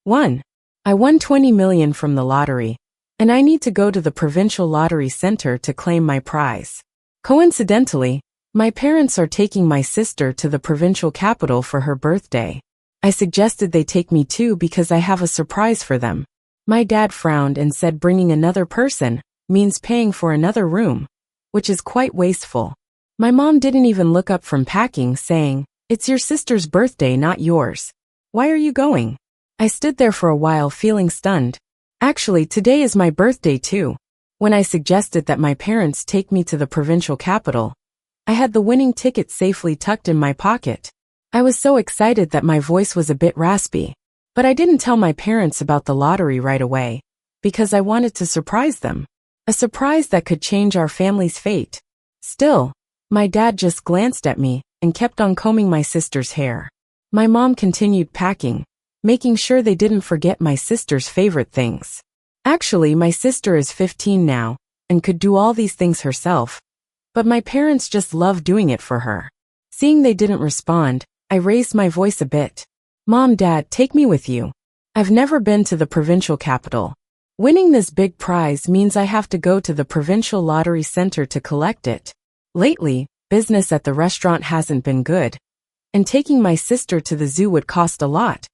1. I won 20 million from the lottery, and I need to go to the provincial lottery center to claim my prize. Coincidentally, my parents are taking my sister to the provincial capital for her birthday. I suggested they take me too because I have a surprise for them. My dad frowned and said bringing another person means paying for another room, which is quite wasteful. My mom didn't even look up from packing, saying, "It's your sister's birthday, not yours. Why are you going?" I stood there for a while feeling stunned. Actually, today is my birthday too. When I suggested that my parents take me to the provincial capital, I had the winning ticket safely tucked in my pocket. I was so excited that my voice was a bit raspy. But I didn't tell my parents about the lottery right away, because I wanted to surprise them. A surprise that could change our family's fate. Still, my dad just glanced at me and kept on combing my sister's hair. My mom continued packing, making sure they didn't forget my sister's favorite things. Actually, my sister is 15 now and could do all these things herself, but my parents just love doing it for her. Seeing they didn't respond, I raised my voice a bit. "Mom, Dad, take me with you. I've never been to the provincial capital. Winning this big prize means I have to go to the provincial lottery center to collect it. Lately, business at the restaurant hasn't been good, and taking my sister to the zoo would cost a lot,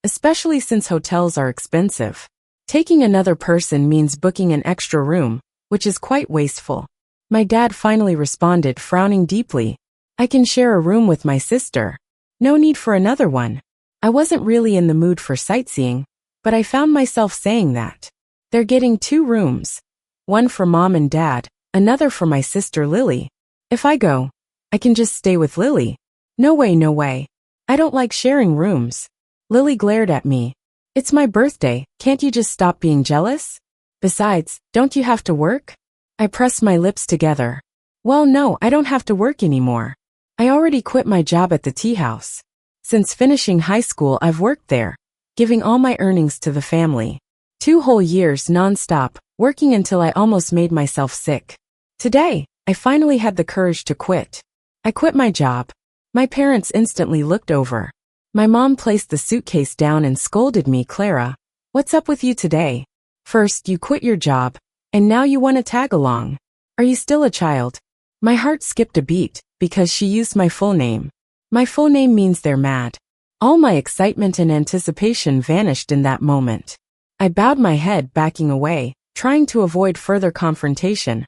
especially since hotels are expensive. Taking another person means booking an extra room, which is quite wasteful." My dad finally responded, frowning deeply. "I can share a room with my sister. No need for another one." I wasn't really in the mood for sightseeing, but I found myself saying that. "They're getting 2 rooms. One for Mom and Dad, another for my sister Lily. If I go, I can just stay with Lily." "No way, no way. I don't like sharing rooms." Lily glared at me. "It's my birthday, can't you just stop being jealous? Besides, don't you have to work?" I pressed my lips together. "Well, no, I don't have to work anymore. I already quit my job at the tea house. Since finishing high school, I've worked there, giving all my earnings to the family. 2 whole years non-stop, working until I almost made myself sick. Today, I finally had the courage to quit. I quit my job." My parents instantly looked over. My mom placed the suitcase down and scolded me, "Clara, what's up with you today? First, you quit your job, and now you want to tag along. Are you still a child?" My heart skipped a beat, because she used my full name. My full name means they're mad. All my excitement and anticipation vanished in that moment. I bowed my head, backing away, trying to avoid further confrontation.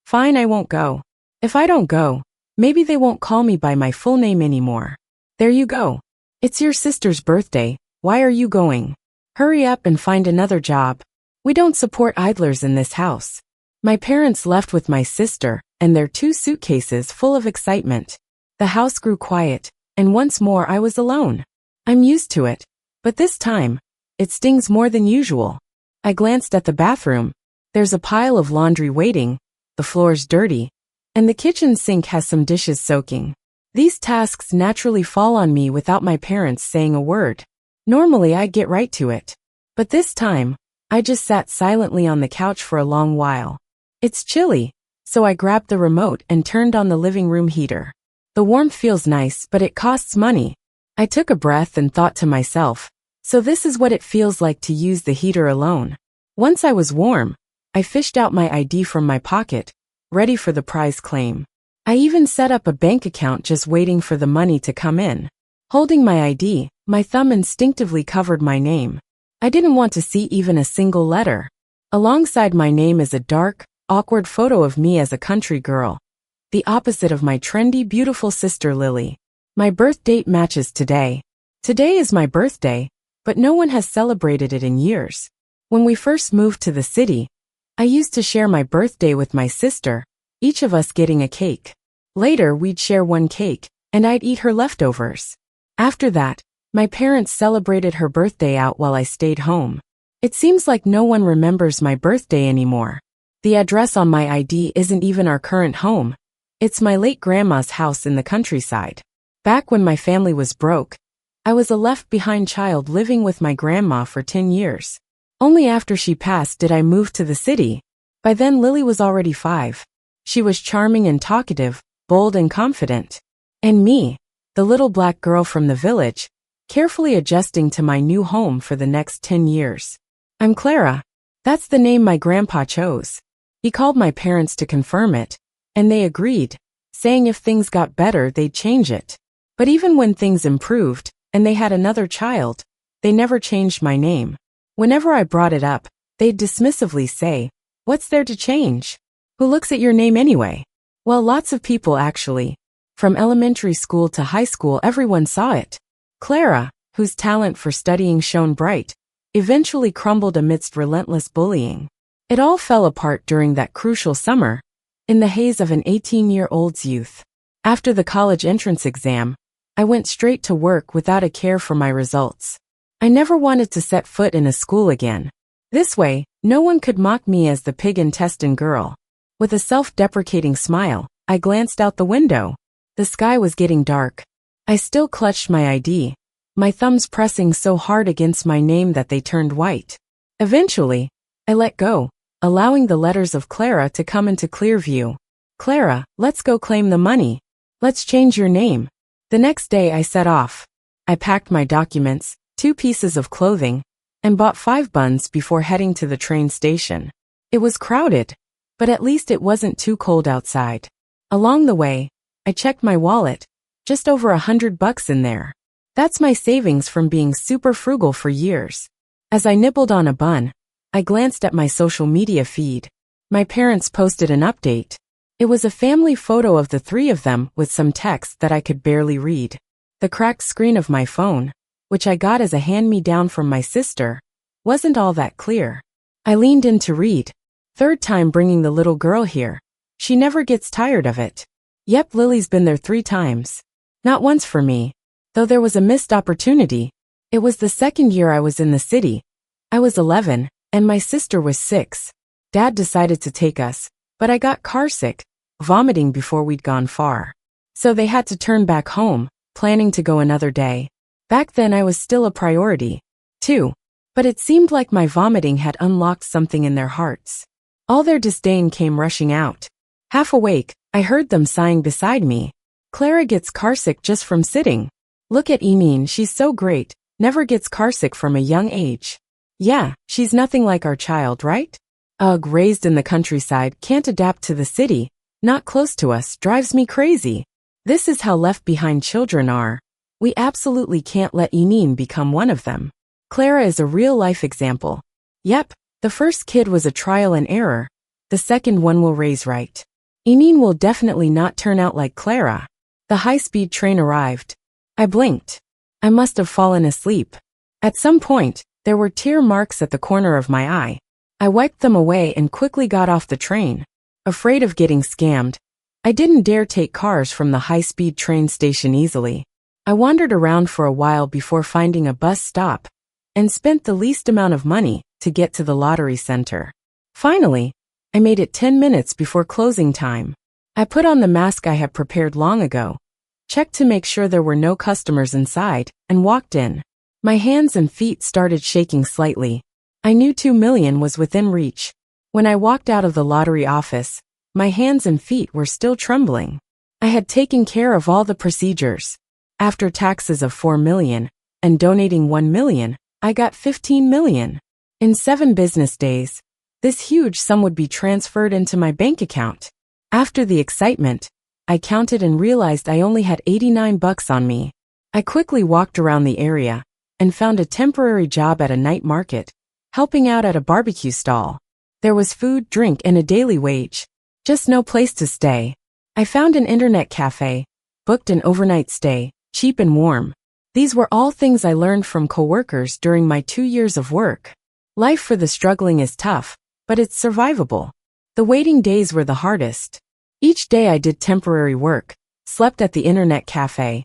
"Fine, I won't go. If I don't go, maybe they won't call me by my full name anymore." "There you go. It's your sister's birthday, why are you going? Hurry up and find another job. We don't support idlers in this house." My parents left with my sister and their 2 suitcases full of excitement. The house grew quiet, and once more I was alone. I'm used to it, but this time, it stings more than usual. I glanced at the bathroom. There's a pile of laundry waiting, the floor's dirty, and the kitchen sink has some dishes soaking. These tasks naturally fall on me without my parents saying a word. Normally I'd get right to it, but this time, I just sat silently on the couch for a long while. It's chilly, so I grabbed the remote and turned on the living room heater. The warmth feels nice, but it costs money. I took a breath and thought to myself, so this is what it feels like to use the heater alone. Once I was warm, I fished out my ID from my pocket, ready for the prize claim. I even set up a bank account just waiting for the money to come in. Holding my ID, my thumb instinctively covered my name. I didn't want to see even a single letter. Alongside my name is a dark, awkward photo of me as a country girl, the opposite of my trendy, beautiful sister Lily. My birth date matches today. Today is my birthday, but no one has celebrated it in years. When we first moved to the city, I used to share my birthday with my sister, each of us getting a cake. Later, we'd share one cake, and I'd eat her leftovers. After that, my parents celebrated her birthday out while I stayed home. It seems like no one remembers my birthday anymore. The address on my ID isn't even our current home. It's my late grandma's house in the countryside. Back when my family was broke, I was a left-behind child living with my grandma for 10 years. Only after she passed did I move to the city. By then Lily was already 5. She was charming and talkative, bold and confident. And me, the little black girl from the village, carefully adjusting to my new home for the next 10 years. I'm Clara. That's the name my grandpa chose. He called my parents to confirm it, and they agreed, saying if things got better they'd change it. But even when things improved, and they had another child, they never changed my name. Whenever I brought it up, they'd dismissively say, "What's there to change? Who looks at your name anyway?" Well, lots of people actually. From elementary school to high school, everyone saw it. Clara, whose talent for studying shone bright, eventually crumbled amidst relentless bullying. It all fell apart during that crucial summer, in the haze of an 18-year-old's youth. After the college entrance exam, I went straight to work without a care for my results. I never wanted to set foot in a school again. This way, no one could mock me as the pig-intestine girl. With a self-deprecating smile, I glanced out the window. The sky was getting dark. I still clutched my ID, my thumbs pressing so hard against my name that they turned white. Eventually, I let go, allowing the letters of Clara to come into clear view. Clara, let's go claim the money. Let's change your name. The next day I set off. I packed my documents, 2 pieces of clothing, and bought 5 buns before heading to the train station. It was crowded, but at least it wasn't too cold outside. Along the way, I checked my wallet, just over $100 in there. That's my savings from being super frugal for years. As I nibbled on a bun, I glanced at my social media feed. My parents posted an update. It was a family photo of the 3 of them with some text that I could barely read. The cracked screen of my phone, which I got as a hand-me-down from my sister, wasn't all that clear. I leaned in to read. 3rd time bringing the little girl here. She never gets tired of it. Yep, Lily's been there 3 times. Not once for me, though there was a missed opportunity. It was the 2nd year I was in the city. I was 11, and my sister was 6. Dad decided to take us, but I got carsick, vomiting before we'd gone far. So they had to turn back home, planning to go another day. Back then I was still a priority, too. But it seemed like my vomiting had unlocked something in their hearts. All their disdain came rushing out. Half awake, I heard them sighing beside me. Clara gets carsick just from sitting. Look at Emine, she's so great, never gets carsick from a young age. Yeah, she's nothing like our child, right? Ugh, raised in the countryside, can't adapt to the city, not close to us, drives me crazy. This is how left-behind children are. We absolutely can't let Emine become one of them. Clara is a real-life example. Yep, the first kid was a trial and error. The second one will raise right. Emine will definitely not turn out like Clara. The high-speed train arrived. I blinked. I must have fallen asleep. At some point, there were tear marks at the corner of my eye. I wiped them away and quickly got off the train. Afraid of getting scammed, I didn't dare take cars from the high-speed train station easily. I wandered around for a while before finding a bus stop, and spent the least amount of money to get to the lottery center. Finally, I made it 10 minutes before closing time. I put on the mask I had prepared long ago, checked to make sure there were no customers inside, and walked in. My hands and feet started shaking slightly. I knew 2 million was within reach. When I walked out of the lottery office, my hands and feet were still trembling. I had taken care of all the procedures. After taxes of 4 million, and donating 1 million, I got 15 million. In 7 business days, this huge sum would be transferred into my bank account. After the excitement, I counted and realized I only had $89 on me. I quickly walked around the area and found a temporary job at a night market, helping out at a barbecue stall. There was food, drink, and a daily wage. Just no place to stay. I found an internet cafe, booked an overnight stay, cheap and warm. These were all things I learned from coworkers during my 2 years of work. Life for the struggling is tough, but it's survivable. The waiting days were the hardest. Each day I did temporary work, slept at the internet cafe,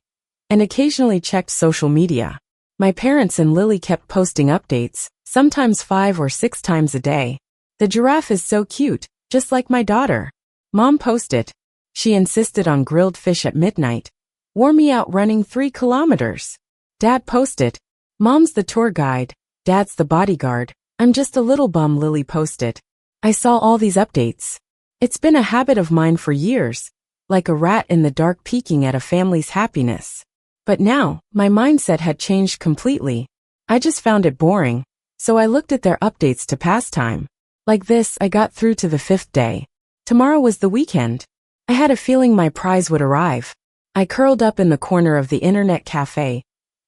and occasionally checked social media. My parents and Lily kept posting updates, sometimes 5 or 6 times a day. The giraffe is so cute, just like my daughter. Mom posted. She insisted on grilled fish at midnight. Wore me out running 3 kilometers. Dad posted. Mom's the tour guide, Dad's the bodyguard. I'm just a little bum, Lily posted. I saw all these updates. It's been a habit of mine for years, like a rat in the dark peeking at a family's happiness. But now, my mindset had changed completely. I just found it boring, so I looked at their updates to pass time. Like this, I got through to the 5th day. Tomorrow was the weekend. I had a feeling my prize would arrive. I curled up in the corner of the internet cafe,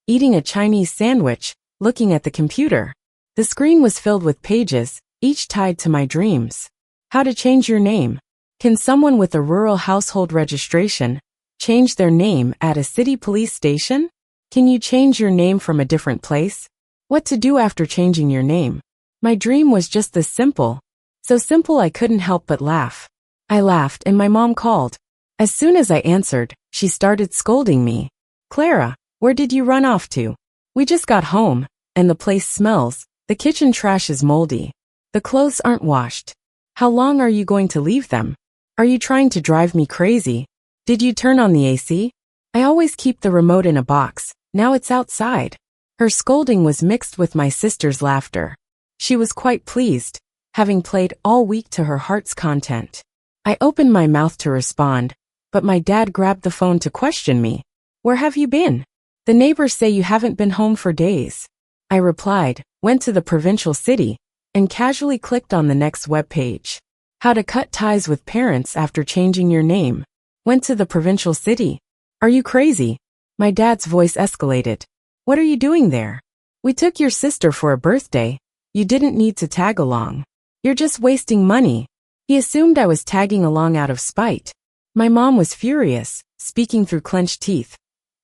eating a Chinese sandwich, looking at the computer. The screen was filled with pages, each tied to my dreams. How to change your name. Can someone with a rural household registration change their name at a city police station? Can you change your name from a different place? What to do after changing your name? My dream was just this simple. So simple I couldn't help but laugh. I laughed and my mom called. As soon as I answered, she started scolding me. Clara, where did you run off to? We just got home, and the place smells. The kitchen trash is moldy. The clothes aren't washed. How long are you going to leave them? Are you trying to drive me crazy? Did you turn on the AC? I always keep the remote in a box. Now it's outside. Her scolding was mixed with my sister's laughter. She was quite pleased, having played all week to her heart's content. I opened my mouth to respond, but my dad grabbed the phone to question me. Where have you been? The neighbors say you haven't been home for days. I replied, went to the provincial city, and casually clicked on the next web page. How to cut ties with parents after changing your name. Went to the provincial city. Are you crazy? My dad's voice escalated. What are you doing there? We took your sister for a birthday. You didn't need to tag along. You're just wasting money. He assumed I was tagging along out of spite. My mom was furious, speaking through clenched teeth.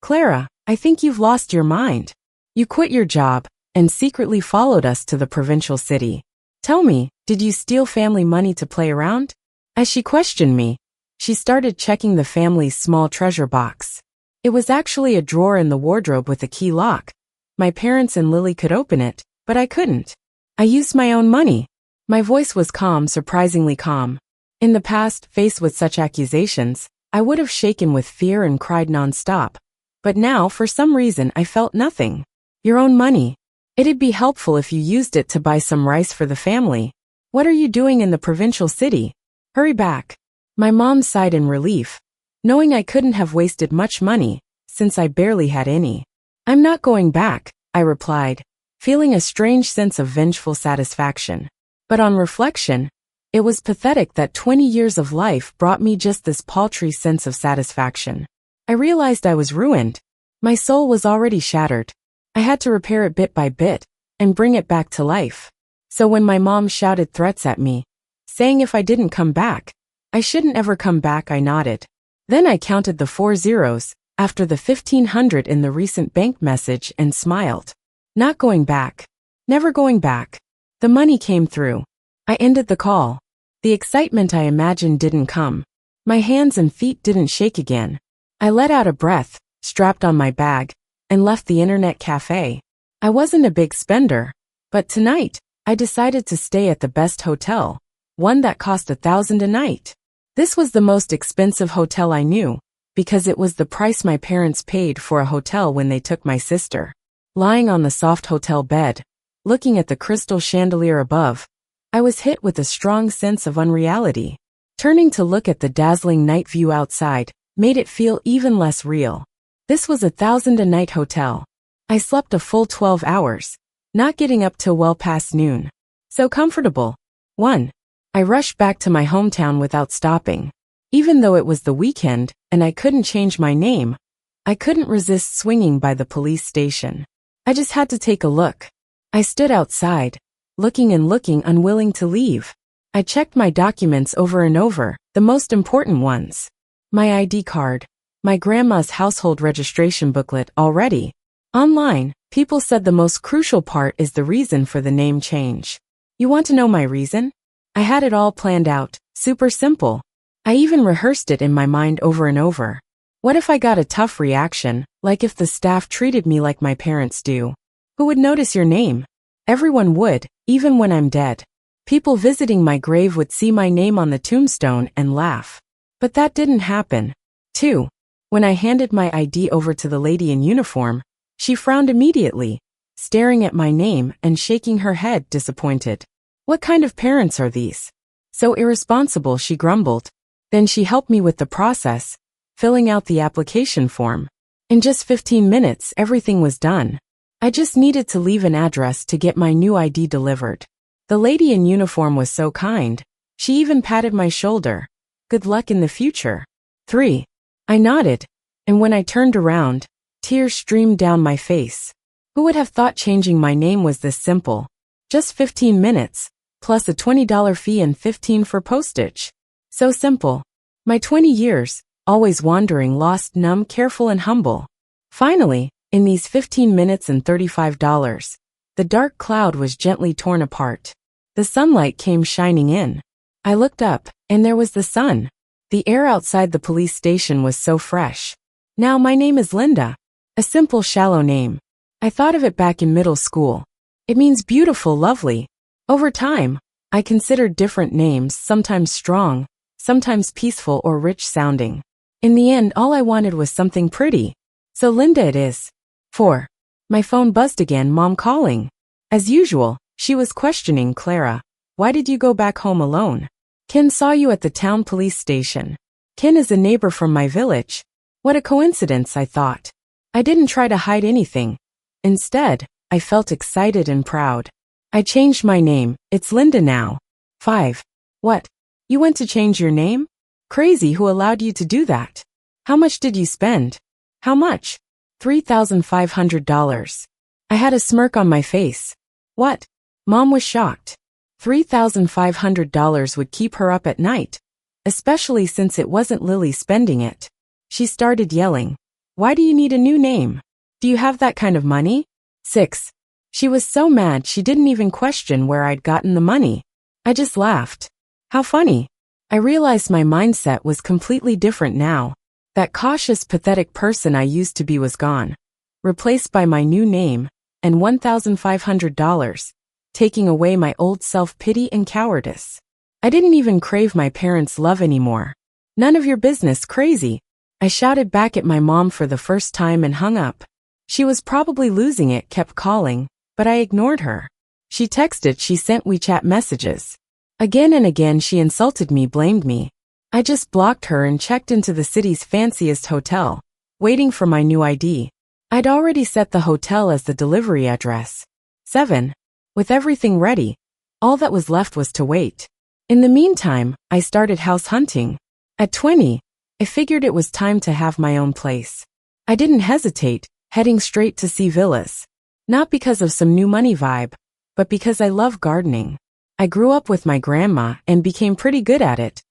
Clara, I think you've lost your mind. You quit your job and secretly followed us to the provincial city. Tell me, did you steal family money to play around? As she questioned me, she started checking the family's small treasure box. It was actually a drawer in the wardrobe with a key lock. My parents and Lily could open it, but I couldn't. I used my own money. My voice was calm, surprisingly calm. In the past, faced with such accusations, I would have shaken with fear and cried nonstop. But now, for some reason, I felt nothing. Your own money. It'd be helpful if you used it to buy some rice for the family. What are you doing in the provincial city? Hurry back. My mom sighed in relief, knowing I couldn't have wasted much money, since I barely had any. I'm not going back, I replied, feeling a strange sense of vengeful satisfaction. But on reflection, it was pathetic that 20 years of life brought me just this paltry sense of satisfaction. I realized I was ruined. My soul was already shattered. I had to repair it bit by bit and bring it back to life. So when my mom shouted threats at me, saying if I didn't come back, I shouldn't ever come back, I nodded. Then I counted the 4 zeros after the 1,500 in the recent bank message and smiled. Not going back. Never going back. The money came through. I ended the call. The excitement I imagined didn't come. My hands and feet didn't shake again. I let out a breath, strapped on my bag, and left the internet cafe. I wasn't a big spender, but tonight, I decided to stay at the best hotel, one that cost $1,000 a night. This was the most expensive hotel I knew, because it was the price my parents paid for a hotel when they took my sister. Lying on the soft hotel bed, looking at the crystal chandelier above, I was hit with a strong sense of unreality. Turning to look at the dazzling night view outside made it feel even less real. This was $1,000 a night hotel. I slept a full 12 hours, not getting up till well past noon. So comfortable. 1. I rushed back to my hometown without stopping. Even though it was the weekend and I couldn't change my name, I couldn't resist swinging by the police station. I just had to take a look. I stood outside, looking and looking, unwilling to leave. I checked my documents over and over, the most important ones. My ID card, my grandma's household registration booklet already. Online, people said the most crucial part is the reason for the name change. You want to know my reason? I had it all planned out, super simple. I even rehearsed it in my mind over and over. What if I got a tough reaction, like if the staff treated me like my parents do? Who would notice your name? Everyone would, even when I'm dead. People visiting my grave would see my name on the tombstone and laugh. But that didn't happen. 2. When I handed my ID over to the lady in uniform, she frowned immediately, staring at my name and shaking her head, disappointed. What kind of parents are these? So irresponsible, she grumbled. Then she helped me with the process, filling out the application form. In just 15 minutes, everything was done. I just needed to leave an address to get my new ID delivered. The lady in uniform was so kind. She even patted my shoulder. Good luck in the future. 3. I nodded, and when I turned around, tears streamed down my face. Who would have thought changing my name was this simple? Just 15 minutes, plus a $20 fee and 15 for postage. So simple. My 20 years, always wandering, lost, numb, careful, and humble. Finally, in these 15 minutes and $35, the dark cloud was gently torn apart. The sunlight came shining in. I looked up, and there was the sun. The air outside the police station was so fresh. Now my name is Linda. A simple, shallow name. I thought of it back in middle school. It means beautiful, lovely. Over time, I considered different names, sometimes strong, sometimes peaceful or rich sounding. In the end, all I wanted was something pretty. So Linda it is. 4. My phone buzzed again, Mom calling. As usual, she was questioning Clara. Why did you go back home alone? Ken saw you at the town police station. Ken is a neighbor from my village. What a coincidence, I thought. I didn't try to hide anything. Instead, I felt excited and proud. I changed my name. It's Linda now. 5. What? You went to change your name? Crazy, who allowed you to do that? How much did you spend? How much? $3,500. I had a smirk on my face. What? Mom was shocked. $3,500 would keep her up at night, especially since it wasn't Lily spending it. She started yelling. Why do you need a new name? Do you have that kind of money? 6. She was so mad she didn't even question where I'd gotten the money. I just laughed. How funny. I realized my mindset was completely different now. That cautious, pathetic person I used to be was gone, replaced by my new name and $1,500, taking away my old self-pity and cowardice. I didn't even crave my parents' love anymore. None of your business, crazy. I shouted back at my mom for the first time and hung up. She was probably losing it, kept calling, but I ignored her. She texted, she sent WeChat messages. Again and again she insulted me, blamed me. I just blocked her and checked into the city's fanciest hotel, waiting for my new ID. I'd already set the hotel as the delivery address. 7. With everything ready, all that was left was to wait. In the meantime, I started house hunting. At 20, I figured it was time to have my own place. I didn't hesitate, heading straight to see villas. Not because of some new money vibe, but because I love gardening. I grew up with my grandma and became pretty good at it,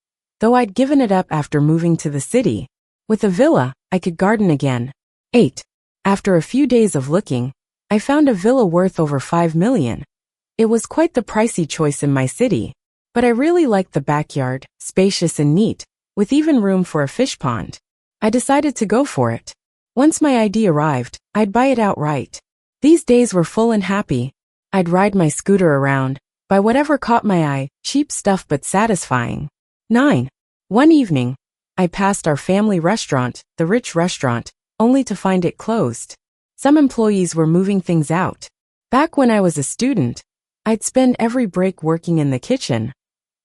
though I'd given it up after moving to the city. With a villa, I could garden again. 8. After a few days of looking, I found a villa worth over $5 million. It was quite the pricey choice in my city, but I really liked the backyard, spacious and neat, with even room for a fish pond. I decided to go for it. Once my ID arrived, I'd buy it outright. These days were full and happy. I'd ride my scooter around, buy whatever caught my eye, cheap stuff but satisfying. 9. One evening, I passed our family restaurant, the Rich Restaurant, only to find it closed. Some employees were moving things out. Back when I was a student, I'd spend every break working in the kitchen,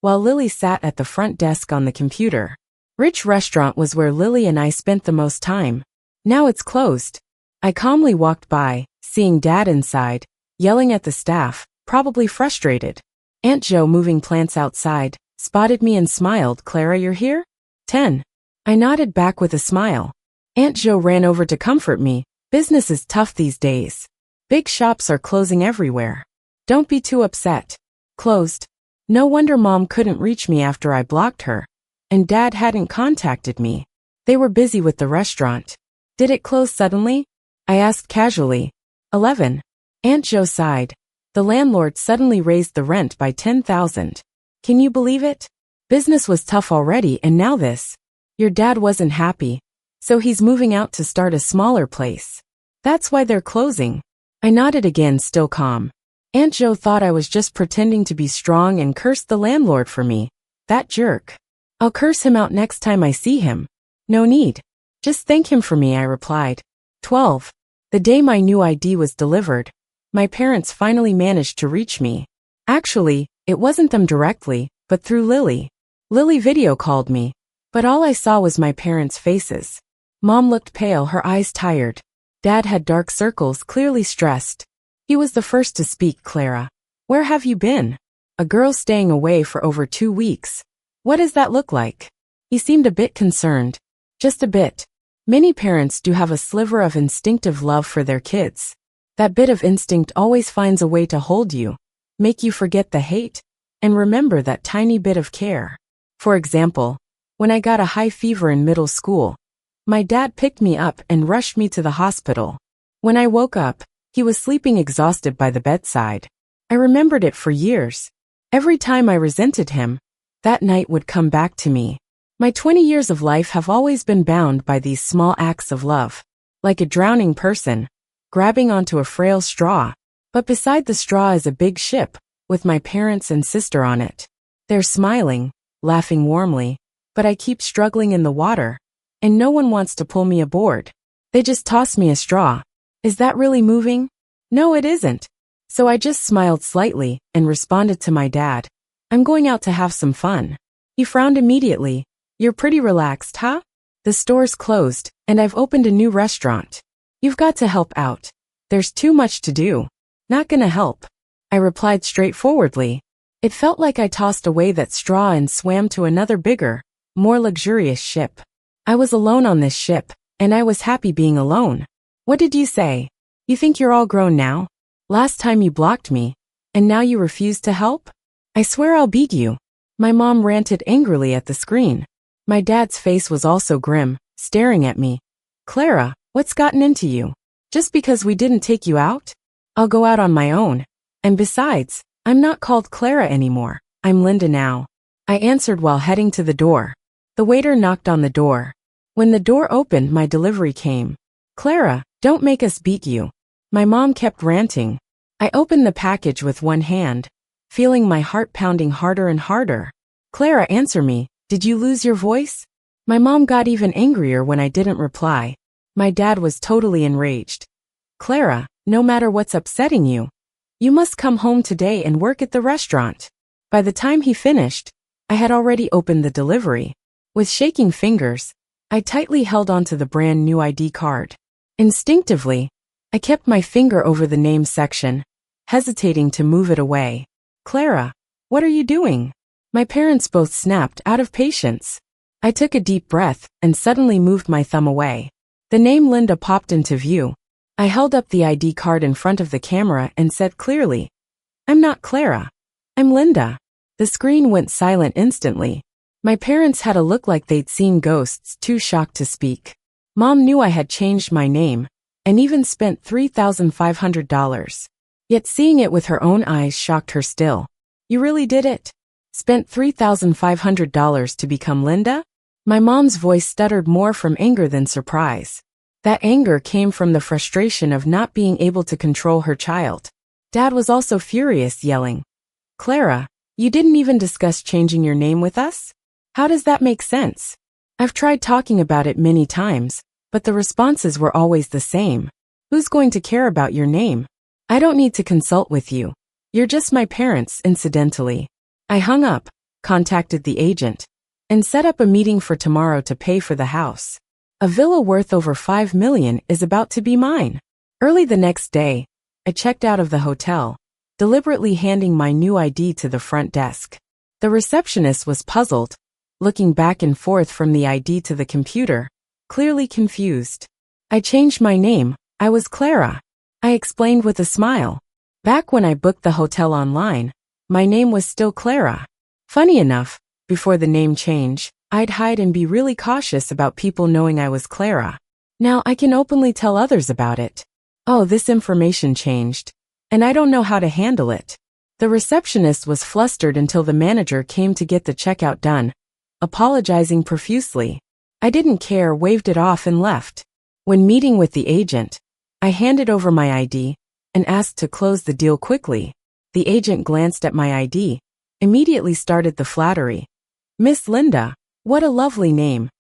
while Lily sat at the front desk on the computer. Rich Restaurant was where Lily and I spent the most time. Now it's closed. I calmly walked by, seeing Dad inside, yelling at the staff, probably frustrated. Aunt Jo, moving plants outside, spotted me and smiled. Clara, you're here? 10. I nodded back with a smile. Aunt Jo ran over to comfort me. Business is tough these days. Big shops are closing everywhere. Don't be too upset. Closed. No wonder Mom couldn't reach me after I blocked her. And Dad hadn't contacted me. They were busy with the restaurant. Did it close suddenly? I asked casually. 11. Aunt Jo sighed. The landlord suddenly raised the rent by $10,000. Can you believe it? Business was tough already and now this. Your dad wasn't happy, so he's moving out to start a smaller place. That's why they're closing. I nodded again, still calm. Aunt Jo thought I was just pretending to be strong and cursed the landlord for me. That jerk. I'll curse him out next time I see him. No need. Just thank him for me, I replied. 12. The day my new ID was delivered, my parents finally managed to reach me. Actually, it wasn't them directly, but through Lily. Lily video called me, but all I saw was my parents' faces. Mom looked pale, her eyes tired. Dad had dark circles, clearly stressed. He was the first to speak. Clara, where have you been? A girl staying away for over 2 weeks. What does that look like? He seemed a bit concerned. Just a bit. Many parents do have a sliver of instinctive love for their kids. That bit of instinct always finds a way to hold you, make you forget the hate, and remember that tiny bit of care. For example, when I got a high fever in middle school, my dad picked me up and rushed me to the hospital. When I woke up, he was sleeping exhausted by the bedside. I remembered it for years. Every time I resented him, that night would come back to me. My 20 years of life have always been bound by these small acts of love, like a drowning person, grabbing onto a frail straw. But beside the straw is a big ship, with my parents and sister on it. They're smiling, laughing warmly, but I keep struggling in the water, and no one wants to pull me aboard. They just toss me a straw. Is that really moving? No, it isn't. So I just smiled slightly and responded to my dad. I'm going out to have some fun. He frowned immediately. You're pretty relaxed, huh? The store's closed, and I've opened a new restaurant. You've got to help out. There's too much to do. Not gonna help. I replied straightforwardly. It felt like I tossed away that straw and swam to another bigger, more luxurious ship. I was alone on this ship, and I was happy being alone. What did you say? You think you're all grown now? Last time you blocked me, and now you refuse to help? I swear I'll beat you. My mom ranted angrily at the screen. My dad's face was also grim, staring at me. Clara, what's gotten into you? Just because we didn't take you out? I'll go out on my own. And besides, I'm not called Clara anymore. I'm Linda now. I answered while heading to the door. The waiter knocked on the door. When the door opened, my delivery came. Clara, don't make us beat you. My mom kept ranting. I opened the package with one hand, feeling my heart pounding harder and harder. Clara, answer me. Did you lose your voice? My mom got even angrier when I didn't reply. My dad was totally enraged. Clara, no matter what's upsetting you, you must come home today and work at the restaurant. By the time he finished, I had already opened the delivery. With shaking fingers, I tightly held onto the brand new ID card. Instinctively, I kept my finger over the name section, hesitating to move it away. Clara, what are you doing? My parents both snapped out of patience. I took a deep breath and suddenly moved my thumb away. The name Linda popped into view. I held up the ID card in front of the camera and said clearly, I'm not Clara. I'm Linda. The screen went silent instantly. My parents had a look like they'd seen ghosts, too shocked to speak. Mom knew I had changed my name, and even spent $3,500. Yet seeing it with her own eyes shocked her still. You really did it? Spent $3,500 to become Linda? My mom's voice stuttered more from anger than surprise. That anger came from the frustration of not being able to control her child. Dad was also furious, yelling, Clara, you didn't even discuss changing your name with us? How does that make sense? I've tried talking about it many times, but the responses were always the same. Who's going to care about your name? I don't need to consult with you. You're just my parents, incidentally. I hung up, contacted the agent, and set up a meeting for tomorrow to pay for the house. A villa worth over $5 million is about to be mine. Early the next day, I checked out of the hotel, deliberately handing my new ID to the front desk. The receptionist was puzzled, looking back and forth from the ID to the computer, clearly confused. I changed my name. I was Clara. I explained with a smile. Back when I booked the hotel online, my name was still Clara. Funny enough, before the name change, I'd hide and be really cautious about people knowing I was Clara. Now I can openly tell others about it. Oh, this information changed, and I don't know how to handle it. The receptionist was flustered until the manager came to get the checkout done, apologizing profusely. I didn't care, waved it off and left. When meeting with the agent, I handed over my ID and asked to close the deal quickly. The agent glanced at my ID, immediately started the flattery. Miss Linda, what a lovely name.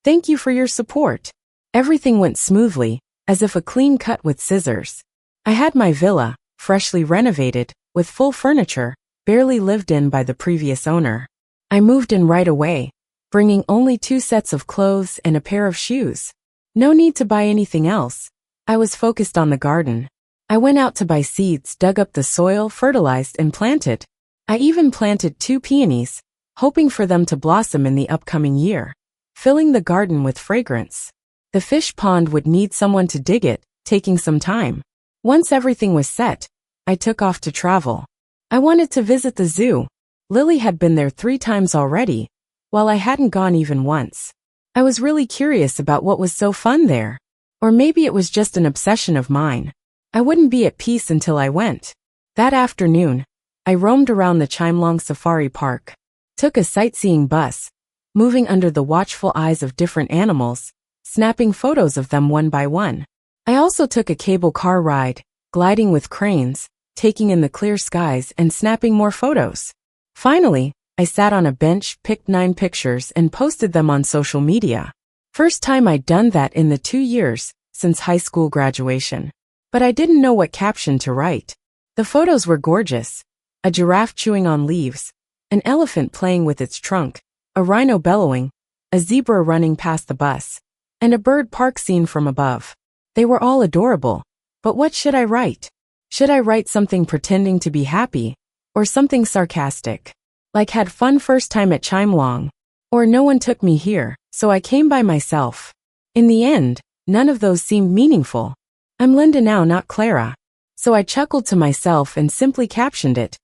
Thank you for your support. Everything went smoothly, as if a clean cut with scissors. I had my villa, freshly renovated, with full furniture, barely lived in by the previous owner. I moved in right away, bringing only 2 sets of clothes and a pair of shoes. No need to buy anything else. I was focused on the garden. I went out to buy seeds, dug up the soil, fertilized, and planted. I even planted 2 peonies, hoping for them to blossom in the upcoming year, filling the garden with fragrance. The fish pond would need someone to dig it, taking some time. Once everything was set, I took off to travel. I wanted to visit the zoo. Lily had been there 3 times already, while I hadn't gone even once. I was really curious about what was so fun there. Or maybe it was just an obsession of mine. I wouldn't be at peace until I went. That afternoon, I roamed around the Chimelong Safari Park, took a sightseeing bus, moving under the watchful eyes of different animals, snapping photos of them one by one. I also took a cable car ride, gliding with cranes, taking in the clear skies and snapping more photos. Finally, I sat on a bench, picked 9 pictures and posted them on social media. First time I'd done that in the 2 years since high school graduation. But I didn't know what caption to write. The photos were gorgeous. A giraffe chewing on leaves, an elephant playing with its trunk, a rhino bellowing, a zebra running past the bus, and a bird park scene from above. They were all adorable. But what should I write? Should I write something pretending to be happy, or something sarcastic? Like had fun first time at Chimelong, or no one took me here, so I came by myself. In the end, none of those seemed meaningful. I'm Linda now, not Clara. So I chuckled to myself and simply captioned it.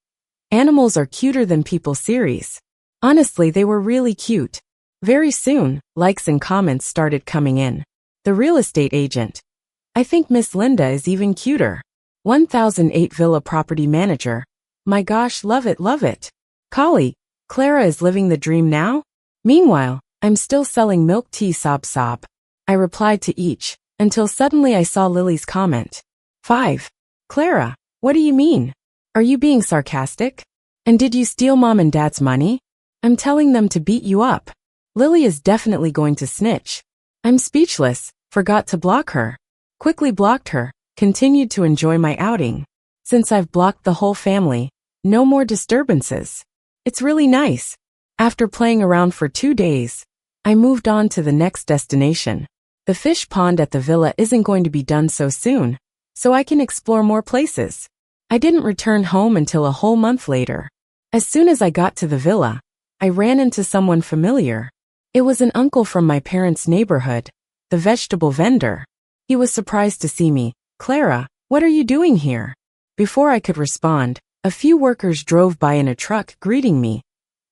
Animals are cuter than people series. Honestly, they were really cute. Very soon, likes and comments started coming in. The real estate agent. I think Miss Linda is even cuter. 1008 Villa Property Manager. My gosh, love it, love it. Collie, Clara is living the dream now? Meanwhile, I'm still selling milk tea, sob sob. I replied to each, until suddenly I saw Lily's comment. 5. Clara, what do you mean? Are you being sarcastic? And did you steal mom and dad's money? I'm telling them to beat you up. Lily is definitely going to snitch. I'm speechless, forgot to block her. Quickly blocked her, continued to enjoy my outing. Since I've blocked the whole family, no more disturbances. It's really nice. After playing around for 2 days, I moved on to the next destination. The fish pond at the villa isn't going to be done so soon, so I can explore more places. I didn't return home until a whole month later. As soon as I got to the villa, I ran into someone familiar. It was an uncle from my parents' neighborhood, the vegetable vendor. He was surprised to see me. Clara, what are you doing here? Before I could respond, a few workers drove by in a truck greeting me.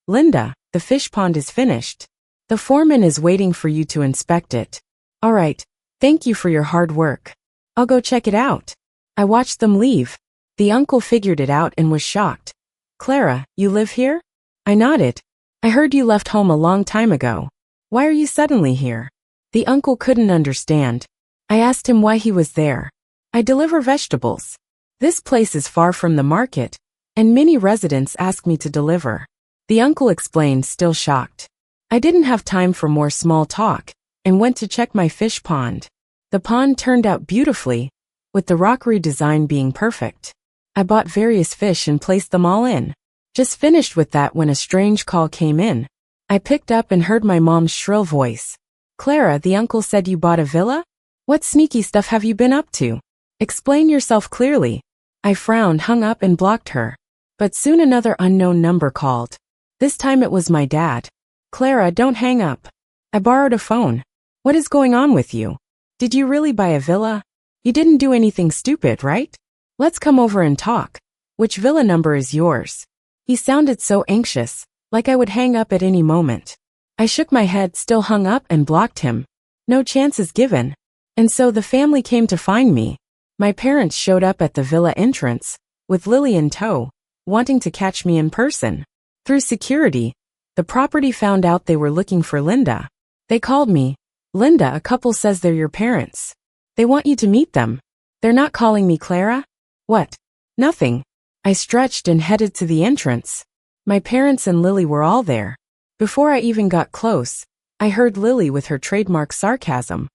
Linda, the fish pond is finished. The foreman is waiting for you to inspect it. All right, thank you for your hard work. I'll go check it out. I watched them leave. The uncle figured it out and was shocked. Clara, you live here? I nodded. I heard you left home a long time ago. Why are you suddenly here? The uncle couldn't understand. I asked him why he was there. I deliver vegetables. This place is far from the market, and many residents ask me to deliver. The uncle explained, still shocked. I didn't have time for more small talk, and went to check my fish pond. The pond turned out beautifully, with the rockery design being perfect. I bought various fish and placed them all in. Just finished with that when a strange call came in. I picked up and heard my mom's shrill voice. Clara, the uncle said you bought a villa? What sneaky stuff have you been up to? Explain yourself clearly. I frowned, hung up and blocked her. But soon another unknown number called. This time it was my dad. Clara, don't hang up. I borrowed a phone. What is going on with you? Did you really buy a villa? You didn't do anything stupid, right? Let's come over and talk. Which villa number is yours? He sounded so anxious, like I would hang up at any moment. I shook my head, still hung up and blocked him. No chances given. And so the family came to find me. My parents showed up at the villa entrance, with Lily in tow, wanting to catch me in person. Through security, the property found out they were looking for Linda. They called me. Linda, a couple says they're your parents. They want you to meet them. They're not calling me Clara? What? Nothing. I stretched and headed to the entrance. My parents and Lily were all there. Before I even got close, I heard Lily with her trademark sarcasm.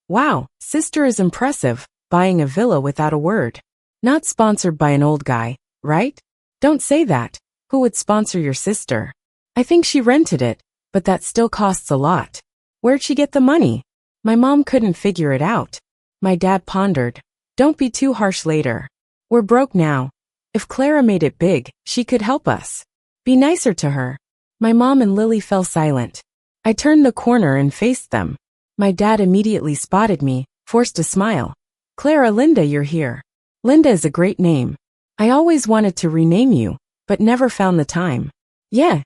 Wow, sister is impressive, buying a villa without a word. Not sponsored by an old guy, right? Don't say that. Who would sponsor your sister? I think she rented it, but that still costs a lot. Where'd she get the money? My mom couldn't figure it out. My dad pondered. Don't be too harsh later. We're broke now. If Clara made it big, she could help us. Be nicer to her. My mom and Lily fell silent. I turned the corner and faced them. My dad immediately spotted me, forced a smile. Clara, Linda, you're here. Linda is a great name. I always wanted to rename you, but never found the time. Yeah,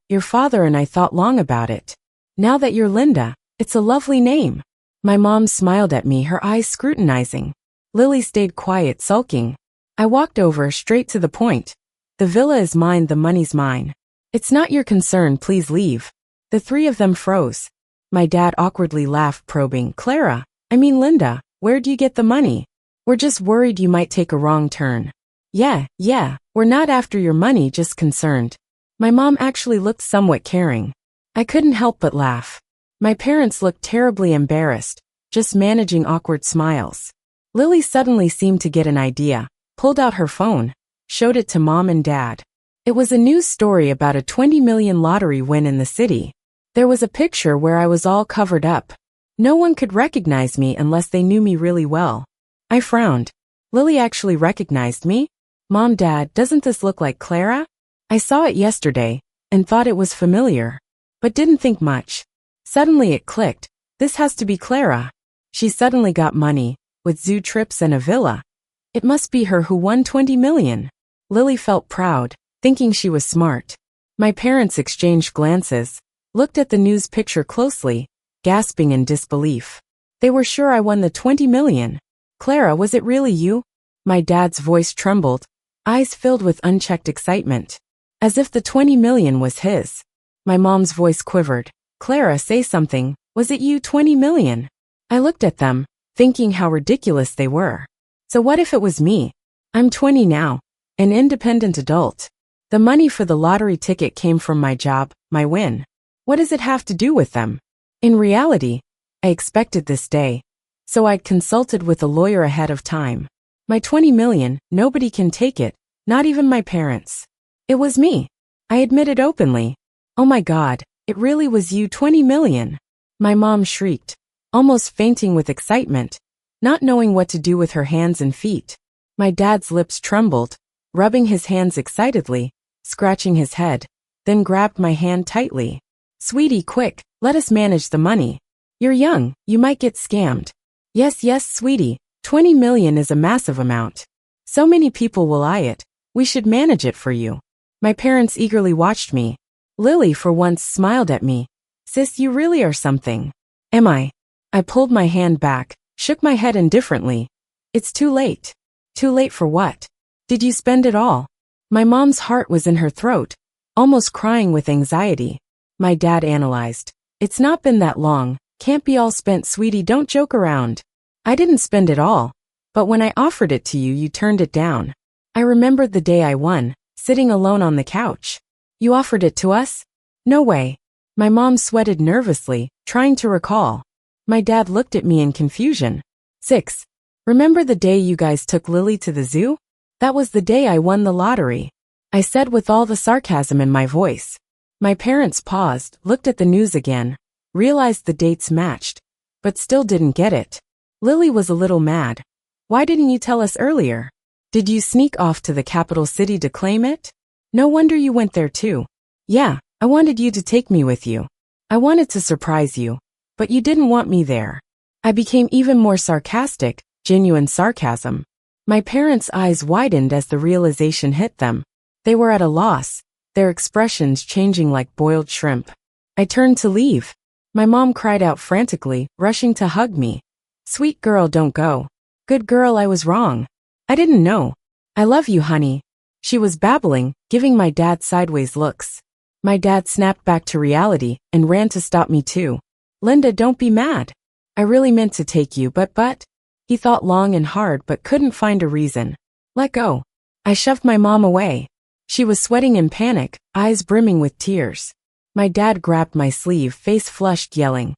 your father and I thought long about it. Now that you're Linda, it's a lovely name. My mom smiled at me, her eyes scrutinizing. Lily stayed quiet, sulking. I walked over, straight to the point. The villa is mine, the money's mine. It's not your concern, please leave. The three of them froze. My dad awkwardly laughed, probing. Clara, I mean Linda, where do you get the money? We're just worried you might take a wrong turn. Yeah, we're not after your money, just concerned. My mom actually looked somewhat caring. I couldn't help but laugh. My parents looked terribly embarrassed, just managing awkward smiles. Lily suddenly seemed to get an idea, pulled out her phone, showed it to mom and dad. It was a news story about a 20 million lottery win in the city. There was a picture where I was all covered up. No one could recognize me unless they knew me really well. I frowned. Lily actually recognized me? Mom, Dad, doesn't this look like Clara? I saw it yesterday and thought it was familiar, but didn't think much. Suddenly it clicked. This has to be Clara. She suddenly got money, with zoo trips and a villa. It must be her who won 20 million. Lily felt proud, thinking she was smart. My parents exchanged glances, looked at the news picture closely, gasping in disbelief. They were sure I won the 20 million. Clara, was it really you? My dad's voice trembled, eyes filled with unchecked excitement, as if the 20 million was his. My mom's voice quivered. Clara, say something, was it you? 20 million? I looked at them, thinking how ridiculous they were. So what if it was me? I'm 20 now, an independent adult. The money for the lottery ticket came from my job, my win. What does it have to do with them? In reality, I expected this day, so I'd consulted with a lawyer ahead of time. My 20 million, nobody can take it, not even my parents. It was me. I admitted openly. Oh my God, it really was you, 20 million. My mom shrieked, almost fainting with excitement, not knowing what to do with her hands and feet. My dad's lips trembled, rubbing his hands excitedly, scratching his head, then grabbed my hand tightly. Sweetie, quick, let us manage the money. You're young, you might get scammed. Yes, sweetie, 20 million is a massive amount. So many people will eye it, we should manage it for you. My parents eagerly watched me. Lily for once smiled at me. Sis, you really are something. Am I? I pulled my hand back, shook my head indifferently. It's too late. Too late for what? Did you spend it all? My mom's heart was in her throat, almost crying with anxiety. My dad analyzed. It's not been that long, can't be all spent, sweetie, don't joke around. I didn't spend it all, but when I offered it to you, you turned it down. I remembered the day I won, sitting alone on the couch. You offered it to us? No way. My mom sweated nervously, trying to recall. My dad looked at me in confusion. 6. Remember the day you guys took Lily to the zoo? That was the day I won the lottery. I said with all the sarcasm in my voice. My parents paused, looked at the news again, realized the dates matched, but still didn't get it. Lily was a little mad. Why didn't you tell us earlier? Did you sneak off to the capital city to claim it? No wonder you went there too. Yeah, I wanted you to take me with you. I wanted to surprise you, but you didn't want me there. I became even more sarcastic, genuine sarcasm. My parents' eyes widened as the realization hit them. They were at a loss, their expressions changing like boiled shrimp. I turned to leave. My mom cried out frantically, rushing to hug me. Sweet girl, don't go. Good girl, I was wrong. I didn't know. I love you, honey. She was babbling, giving my dad sideways looks. My dad snapped back to reality and ran to stop me too. Linda, don't be mad. I really meant to take you, but. He thought long and hard but couldn't find a reason. Let go. I shoved my mom away. She was sweating in panic, eyes brimming with tears. My dad grabbed my sleeve, face flushed, yelling.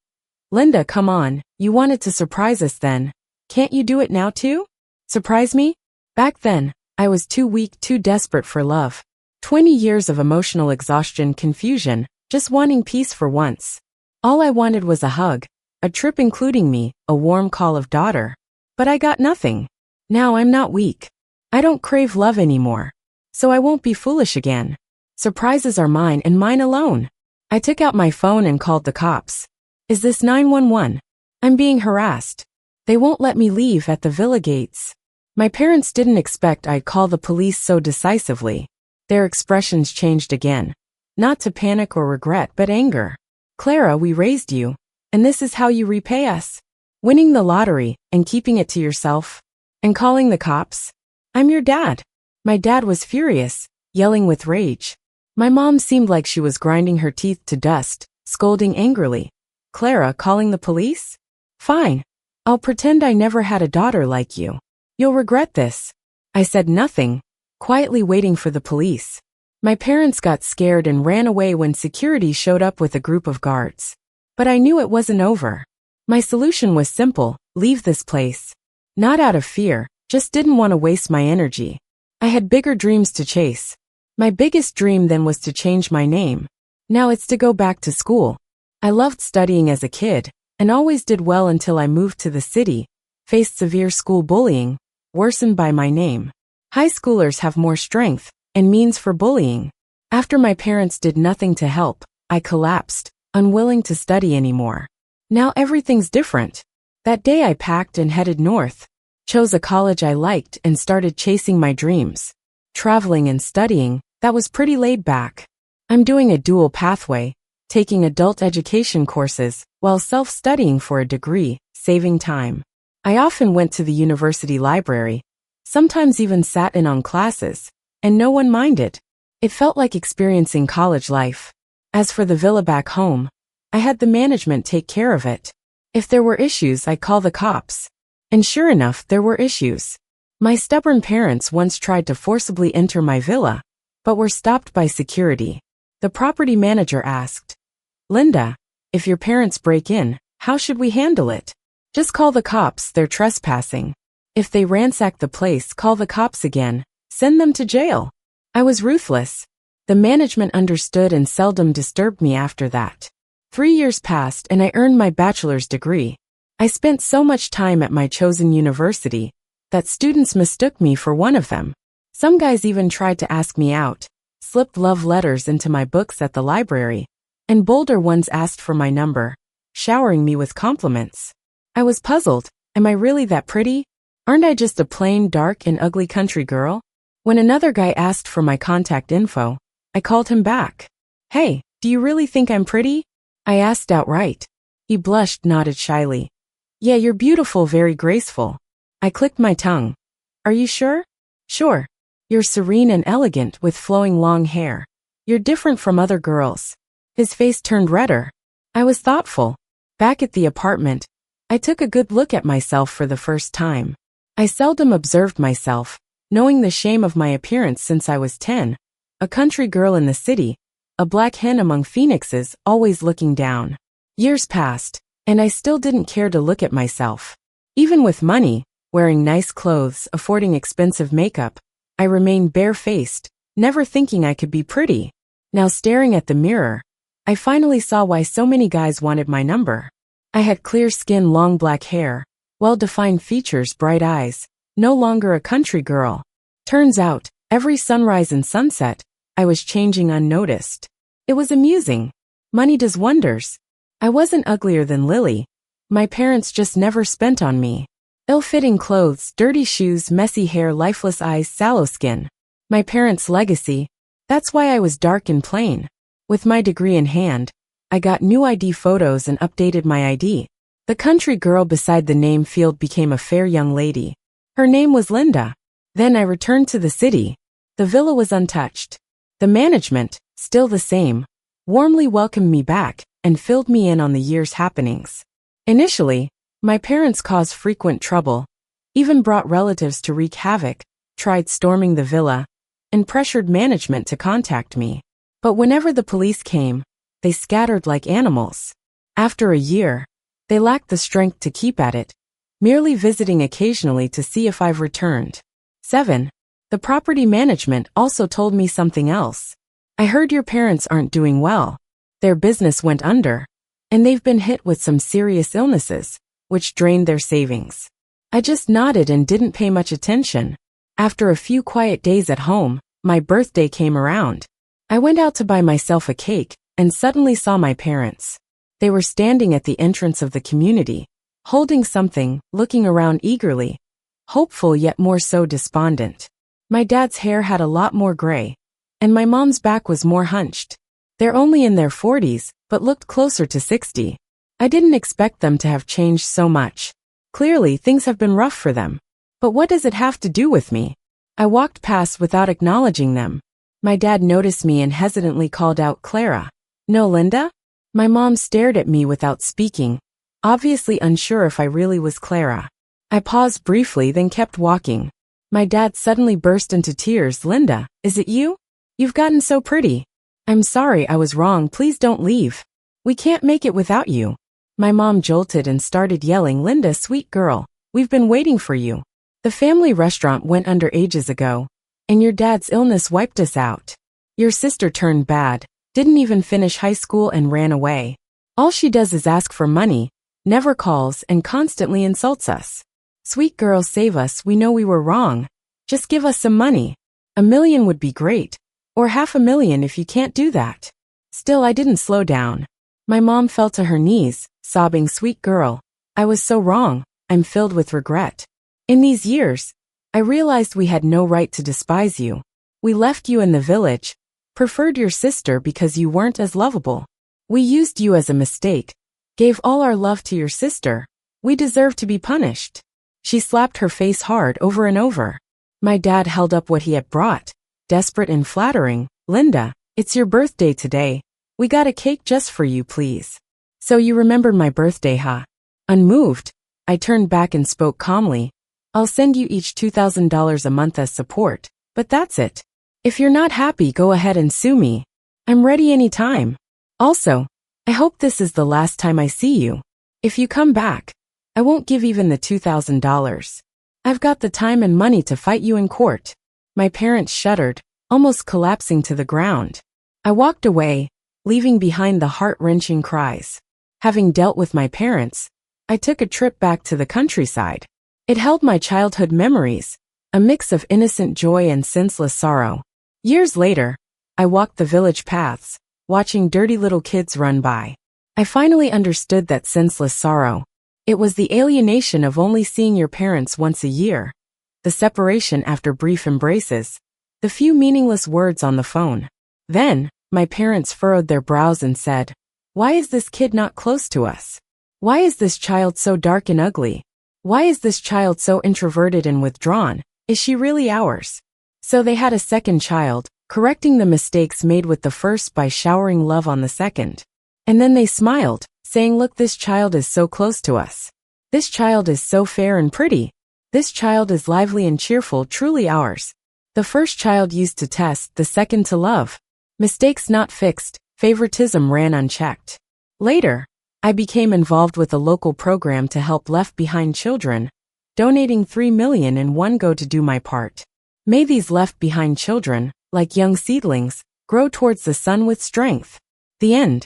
Linda, come on, you wanted to surprise us then. Can't you do it now too? Surprise me? Back then, I was too weak, too desperate for love. 20 years of emotional exhaustion, confusion, just wanting peace for once. All I wanted was a hug, a trip including me, a warm call of daughter. But I got nothing. Now I'm not weak. I don't crave love anymore. So I won't be foolish again. Surprises are mine and mine alone. I took out my phone and called the cops. Is this 911? I'm being harassed. They won't let me leave at the villa gates. My parents didn't expect I'd call the police so decisively. Their expressions changed again. Not to panic or regret, but anger. Clara, we raised you. And this is how you repay us? Winning the lottery and keeping it to yourself? And calling the cops? I'm your dad. My dad was furious, yelling with rage. My mom seemed like she was grinding her teeth to dust, scolding angrily. Clara, calling the police? Fine. I'll pretend I never had a daughter like you. You'll regret this. I said nothing, quietly waiting for the police. My parents got scared and ran away when security showed up with a group of guards. But I knew it wasn't over. My solution was simple: leave this place. Not out of fear, just didn't want to waste my energy. I had bigger dreams to chase. My biggest dream then was to change my name. Now it's to go back to school. I loved studying as a kid, and always did well until I moved to the city, faced severe school bullying, worsened by my name. High schoolers have more strength and means for bullying. After my parents did nothing to help, I collapsed, unwilling to study anymore. Now everything's different. That day I packed and headed north, chose a college I liked and started chasing my dreams. Traveling and studying, that was pretty laid back. I'm doing a dual pathway, taking adult education courses while self-studying for a degree, saving time. I often went to the university library, sometimes even sat in on classes, and no one minded. It felt like experiencing college life. As for the villa back home, I had the management take care of it. If there were issues, I'd call the cops. And sure enough, there were issues. My stubborn parents once tried to forcibly enter my villa, but were stopped by security. The property manager asked, Linda, if your parents break in, how should we handle it? Just call the cops, they're trespassing. If they ransack the place, call the cops again. Send them to jail. I was ruthless. The management understood and seldom disturbed me after that. 3 years passed and I earned my bachelor's degree. I spent so much time at my chosen university that students mistook me for one of them. Some guys even tried to ask me out, slipped love letters into my books at the library, and bolder ones asked for my number, showering me with compliments. I was puzzled. Am I really that pretty? Aren't I just a plain, dark, and ugly country girl? When another guy asked for my contact info, I called him back. Hey, do you really think I'm pretty? I asked outright. He blushed, nodded shyly. Yeah, you're beautiful, very graceful. I clicked my tongue. Are you sure? Sure. You're serene and elegant with flowing long hair. You're different from other girls. His face turned redder. I was thoughtful. Back at the apartment, I took a good look at myself for the first time. I seldom observed myself, knowing the shame of my appearance since I was 10, a country girl in the city, a black hen among phoenixes, always looking down. Years passed, and I still didn't care to look at myself. Even with money, wearing nice clothes, affording expensive makeup, I remained bare-faced, never thinking I could be pretty. Now staring at the mirror, I finally saw why so many guys wanted my number. I had clear skin, long black hair, well-defined features, bright eyes, no longer a country girl. Turns out, every sunrise and sunset, I was changing unnoticed. It was amusing. Money does wonders. I wasn't uglier than Lily. My parents just never spent on me. Ill-fitting clothes, dirty shoes, messy hair, lifeless eyes, sallow skin. My parents' legacy. That's why I was dark and plain. With my degree in hand, I got new ID photos and updated my ID. The country girl beside the name field became a fair young lady. Her name was Linda. Then I returned to the city. The villa was untouched. The management, still the same, warmly welcomed me back and filled me in on the year's happenings. Initially, my parents caused frequent trouble, even brought relatives to wreak havoc, tried storming the villa, and pressured management to contact me. But whenever the police came, they scattered like animals. After a year, they lacked the strength to keep at it, merely visiting occasionally to see if I've returned. 7. The property management also told me something else. I heard your parents aren't doing well. Their business went under. and they've been hit with some serious illnesses, which drained their savings. I just nodded and didn't pay much attention. After a few quiet days at home, my birthday came around. I went out to buy myself a cake and suddenly saw my parents. They were standing at the entrance of the community, holding something, looking around eagerly, hopeful yet more so despondent. My dad's hair had a lot more gray, and my mom's back was more hunched. They're only in their 40s, but looked closer to 60. I didn't expect them to have changed so much. Clearly, things have been rough for them. But what does it have to do with me? I walked past without acknowledging them. My dad noticed me and hesitantly called out, "Clara." "No, Linda?" My mom stared at me without speaking, obviously unsure if I really was Clara. I paused briefly, then kept walking. My dad suddenly burst into tears. "Linda, is it you? You've gotten so pretty." "I'm sorry, I was wrong. Please don't leave. We can't make it without you." My mom jolted and started yelling, "Linda, sweet girl, we've been waiting for you. The family restaurant went under ages ago, and your dad's illness wiped us out. Your sister turned bad, didn't even finish high school and ran away. All she does is ask for money, never calls, and constantly insults us. Sweet girl, save us. We know we were wrong. Just give us some money. $1 million would be great. Or $500,000 if you can't do that." Still, I didn't slow down. My mom fell to her knees, sobbing, "Sweet girl, I was so wrong. I'm filled with regret. In these years, I realized we had no right to despise you. We left you in the village, preferred your sister because you weren't as lovable. We used you as a mistake, gave all our love to your sister. We deserve to be punished." She slapped her face hard over and over. My dad held up what he had brought, desperate and flattering. "Linda, it's your birthday today. We got a cake just for you, please." "So you remembered my birthday, huh?" Unmoved, I turned back and spoke calmly. "I'll send you each $2,000 a month as support, but that's it. If you're not happy, go ahead and sue me. I'm ready anytime. Also, I hope this is the last time I see you. If you come back, I won't give even the $2,000. I've got the time and money to fight you in court." My parents shuddered, almost collapsing to the ground. I walked away, leaving behind the heart-wrenching cries. Having dealt with my parents, I took a trip back to the countryside. It held my childhood memories, a mix of innocent joy and senseless sorrow. Years later, I walked the village paths, watching dirty little kids run by. I finally understood that senseless sorrow. It was the alienation of only seeing your parents once a year, the separation after brief embraces, the few meaningless words on the phone. Then, my parents furrowed their brows and said, "Why is this kid not close to us? Why is this child so dark and ugly? Why is this child so introverted and withdrawn? Is she really ours?" So they had a second child, correcting the mistakes made with the first by showering love on the second. And then they smiled, saying, "Look, this child is so close to us. This child is so fair and pretty. This child is lively and cheerful, truly ours." The first child used to test, the second to love. Mistakes not fixed, favoritism ran unchecked. Later, I became involved with a local program to help left-behind children, donating $3 million in one go to do my part. May these left-behind children, like young seedlings, grow towards the sun with strength. The end.